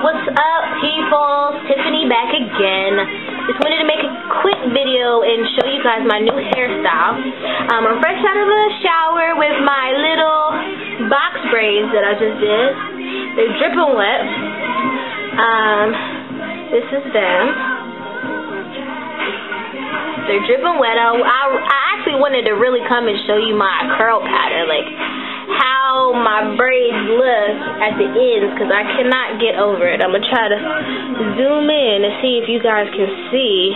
What's up, people? Tiffany back again. Just wanted to make a quick video and show you guys my new hairstyle. I'm fresh out of the shower with my little box braids that I just did. They're dripping wet. This is them. They're dripping wet. I actually wanted to really come and show you my curl pattern, like how my braids look at the ends, because I cannot get over it. I'm going to try to zoom in and see if you guys can see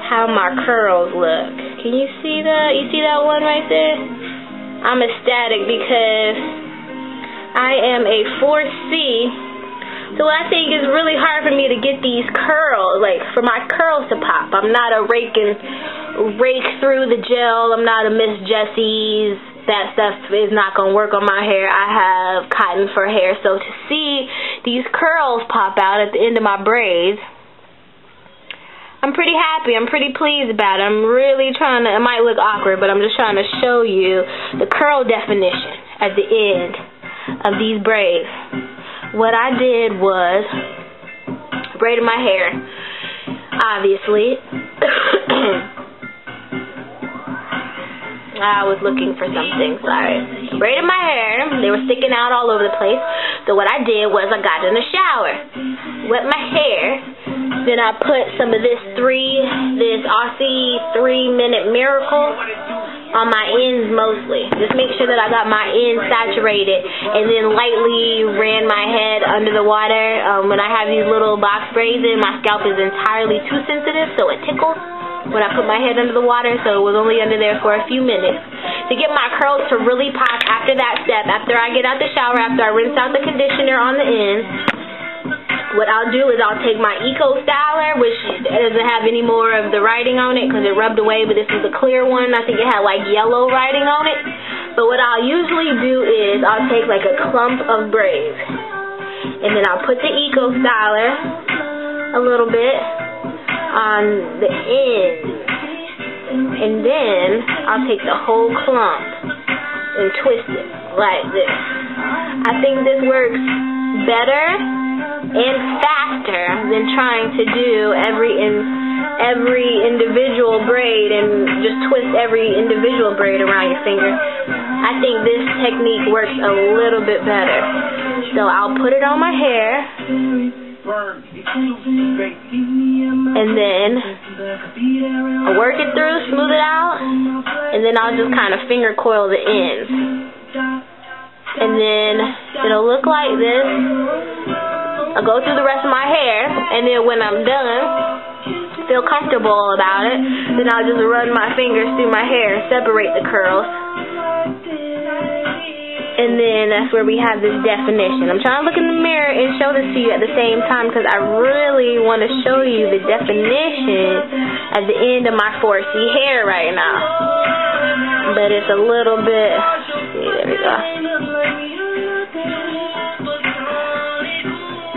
how my curls look. Can you see that? You see that one right there? I'm ecstatic because I am a 4C, so I think it's really hard for me to get these curls, like for my curls to pop. I'm not a rake through the gel. I'm not a Miss Jessie's. That stuff is not going to work on my hair. I have cotton for hair. So to see these curls pop out at the end of my braids, I'm pretty happy. I'm pretty pleased about it. I'm really trying to, it might look awkward, but I'm just trying to show you the curl definition at the end of these braids. What I did was braided my hair, obviously. I was looking for something, sorry. Braided my hair. They were sticking out all over the place. So what I did was I got in the shower, wet my hair, then I put some of this Aussie 3-minute Miracle on my ends mostly. Just make sure that I got my ends saturated, and then lightly ran my head under the water. When I have these little box braids in, my scalp is entirely too sensitive, so it tickles when I put my head under the water, so it was only under there for a few minutes. To get my curls to really pop after that step, after I get out the shower, after I rinse out the conditioner on the ends, what I'll do is I'll take my Eco Styler, which doesn't have any more of the writing on it because it rubbed away, but this is a clear one. I think it had like yellow writing on it. But what I'll usually do is I'll take like a clump of braids, and then I'll put the Eco Styler a little bit on the end, and then I'll take the whole clump and twist it like this. I think this works better and faster than trying to do every individual braid and just twist every individual braid around your finger. I think this technique works a little bit better. So I'll put it on my hair, and then I'll work it through, smooth it out, and then I'll just kind of finger coil the ends. And then it'll look like this. I'll go through the rest of my hair, and then when I'm done, feel comfortable about it, then I'll just run my fingers through my hair and separate the curls. And then that's where we have this definition. I'm trying to look in the mirror and show this to you at the same time because I really want to show you the definition at the end of my 4C hair right now. But it's a little bit, see, there we go.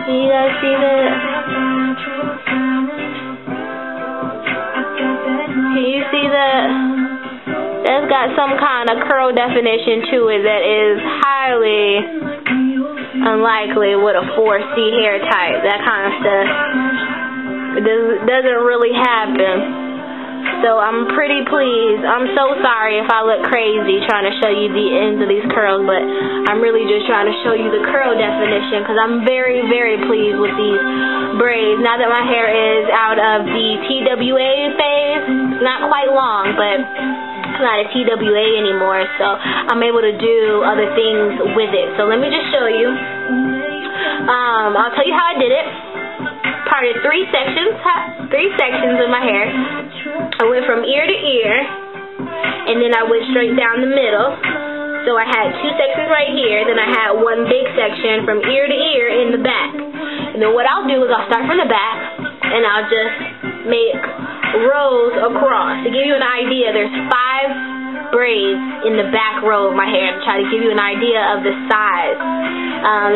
Can you guys see that? Can you see that? That's got some kind of curl definition to it that is highly unlikely with a 4C hair type. That kind of stuff doesn't really happen. So I'm pretty pleased. I'm so sorry if I look crazy trying to show you the ends of these curls, but I'm really just trying to show you the curl definition because I'm very, very pleased with these braids. Now that my hair is out of the TWA phase, it's not quite long, but it's not a TWA anymore, so I'm able to do other things with it. So let me just show you. I'll tell you how I did it. Parted three sections of my hair. I went from ear to ear, and then I went straight down the middle. So I had two sections right here, then I had one big section from ear to ear in the back. And then what I'll do is I'll start from the back, and I'll just make rows across. To give you an idea, there's 5 braids in the back row of my hair to try to give you an idea of the size.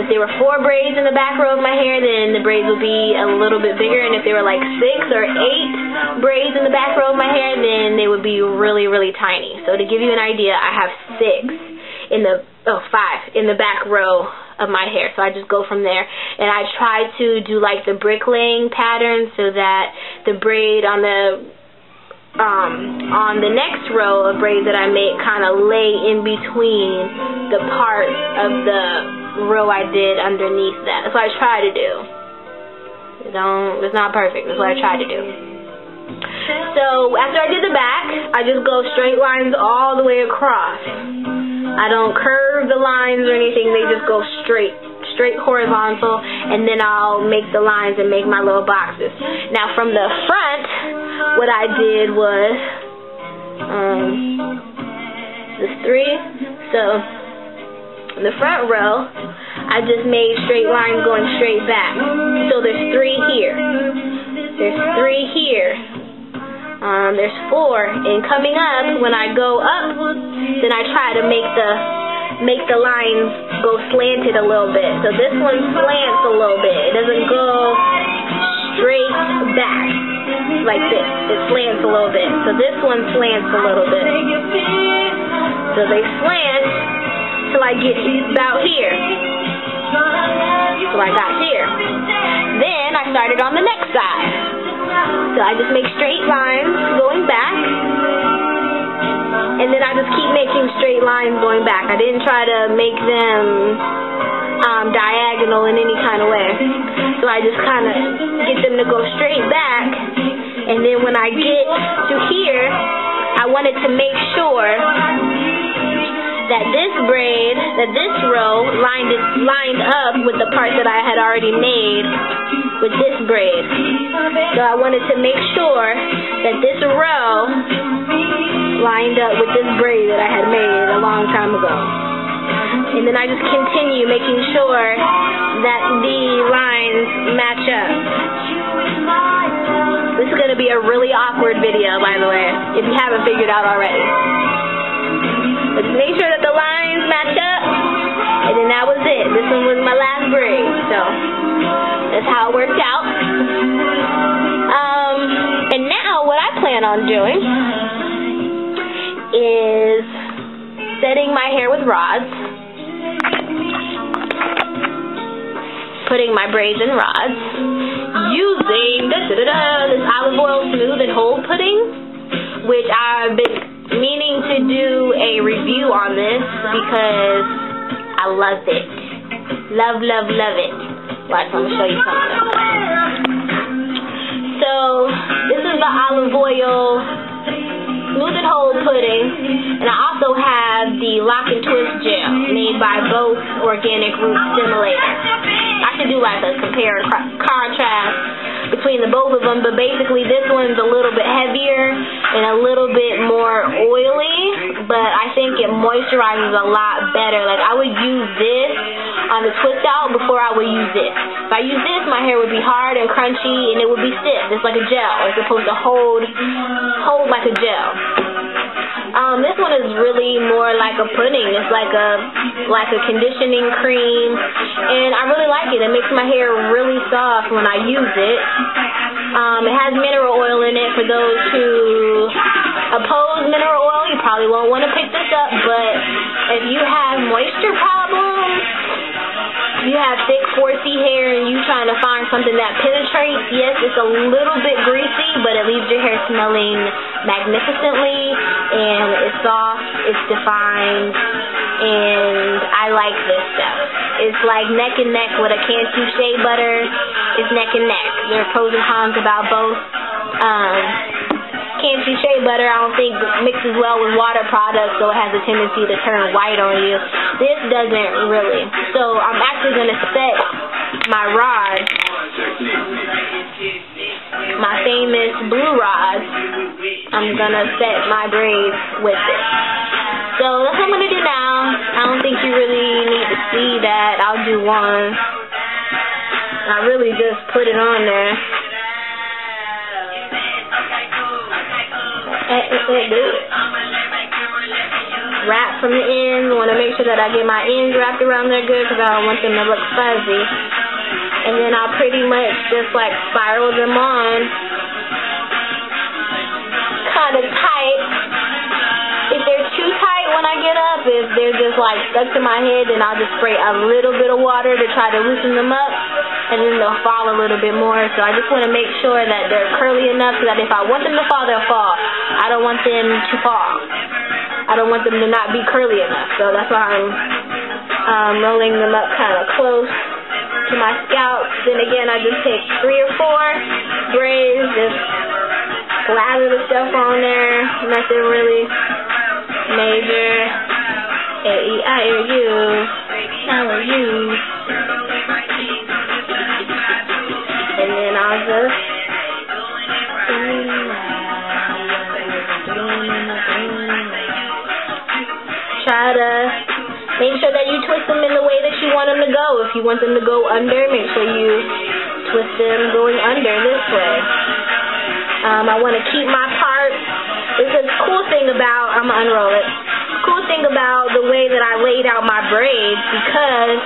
If there were 4 braids in the back row of my hair, then the braids would be a little bit bigger, and if there were like 6 or 8 braids in the back row of my hair, then they would be really, really tiny. So to give you an idea, I have 5 in the back row of my hair. So I just go from there, and I try to do like the bricklaying pattern so that the braid on the next row of braids that I make kind of lay in between the parts of the row I did underneath that. That's what I try to do. It's not perfect. That's what I try to do. So after I did the back, I just go straight lines all the way across. I don't curve the lines or anything. They just go straight horizontal, and then I'll make the lines and make my little boxes. Now from the front, what I did was there's 3. So in the front row, I just made straight lines going straight back. So there's 3 here. There's 3 here. There's 4, and coming up, when I go up, then I try to make the lines go slanted a little bit. So this one slants a little bit. It doesn't go straight back like this. It slants a little bit. So this one slants a little bit. So they slant till I get about here. So I got here. Then I started on the next side. So I just make straight lines going back, and then I just keep making straight lines going back. I didn't try to make them diagonal in any kind of way. So I just kind of get them to go straight back, and then when I get to here, I wanted to make sure that this braid, that this row lined up with the part that I had already made with this braid. So I wanted to make sure that this row lined up with this braid that I had made a long time ago. And then I just continue making sure that the lines match up. This is going to be a really awkward video, by the way, if you haven't figured out already. But make sure that the lines match up, and then that was it. This one was my last braid, so that's how it worked out. And now what I plan on doing is setting my hair with rods, putting my braids in rods, using this olive oil smooth and hold pudding, which I've been meaning to do a review on this because I love it. Love it. Watch, I'm going to show you something. So, this is the olive oil smooth and hold pudding, and I also have the lock and twist gel made by both Organic Root Stimulator. I should do like a compare and contrast between the both of them, but basically this one's a little bit heavier and a little bit more oily, but I think it moisturizes a lot better. Like, I would use this on the twist out before I would use this. If I use this, my hair would be hard and crunchy and it would be stiff. It's like a gel. It's supposed to hold like a gel. This one is really more like a pudding. It's like a conditioning cream, and I really like it. It makes my hair really soft when I use it. It has mineral oil in it. For those who oppose mineral oil, you probably won't want to pick this up, but if you have moisture problems, you have thick, 4C hair, and you trying to find something that penetrates, yes, it's a little bit greasy, but it leaves your hair smelling magnificently, and it's soft, it's defined, and I like this stuff. It's like neck and neck with a Cantu shea butter. It's neck and neck. There are pros and cons about both. Cantu shea butter, I don't think mixes well with water products, so it has a tendency to turn white on you. This doesn't really. So I'm actually going to set my rods, my famous blue rods, I'm going to set my braids with it. So that's what I'm going to do now. I don't think you really need to see that. I'll do one. I really just put it on there. Wrap from the ends. I want to make sure that I get my ends wrapped around there good because I don't want them to look fuzzy. And then I'll pretty much just like spiral them on kind of tight. If they're too tight when I get up, if they're just like stuck to my head, then I'll just spray a little bit of water to try to loosen them up, and then they'll fall a little bit more. So I just want to make sure that they're curly enough so that if I want them to fall, they'll fall. I don't want them to fall. I don't want them to not be curly enough. So that's why I'm rolling them up kind of close to my scalp. Then again, I just take 3 or 4 braids, just slather the stuff on there, nothing really major. A-E-I-O-U, how are you? And then I'll just try to make sure that you twist them in the way that you want them to go. If you want them to go under, make sure you twist them going under this way. I want to keep my part. It's a cool thing about, I'm going to unroll it. Cool thing about the way that I laid out my braids, because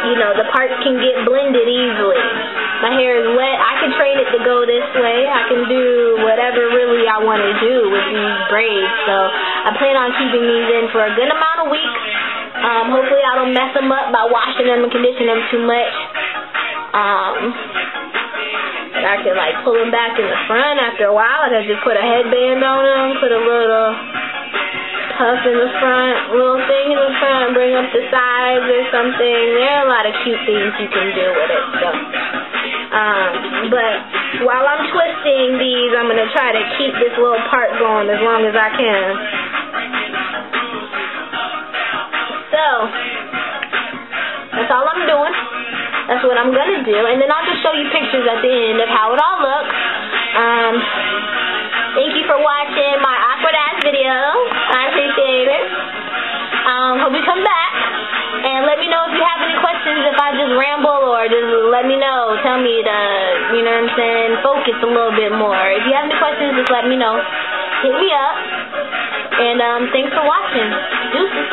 you know, the parts can get blended easily. My hair is wet. I can train it to go this way. I can do whatever really I want to do with these braids. So I plan on keeping these in for a good amount of weeks. Hopefully I don't mess them up by washing them and conditioning them too much. I can like pull them back in the front after a while. I can just put a headband on them, put a little puff in the front, little thing in the front, bring up the sides or something. There are a lot of cute things you can do with it. So, but while I'm twisting these, I'm going to try to keep this little part going as long as I can. So, that's all I'm doing. That's what I'm going to do. And then I'll just show you pictures at the end of how it all looks. Thank you for watching my awkward ass video. I appreciate it. Hope you come back. And let me know if you have any questions, if I just ramble, or just let me know. Tell me to, you know what I'm saying, focus a little bit more. If you have any questions, just let me know. Hit me up. And thanks for watching. Deuces.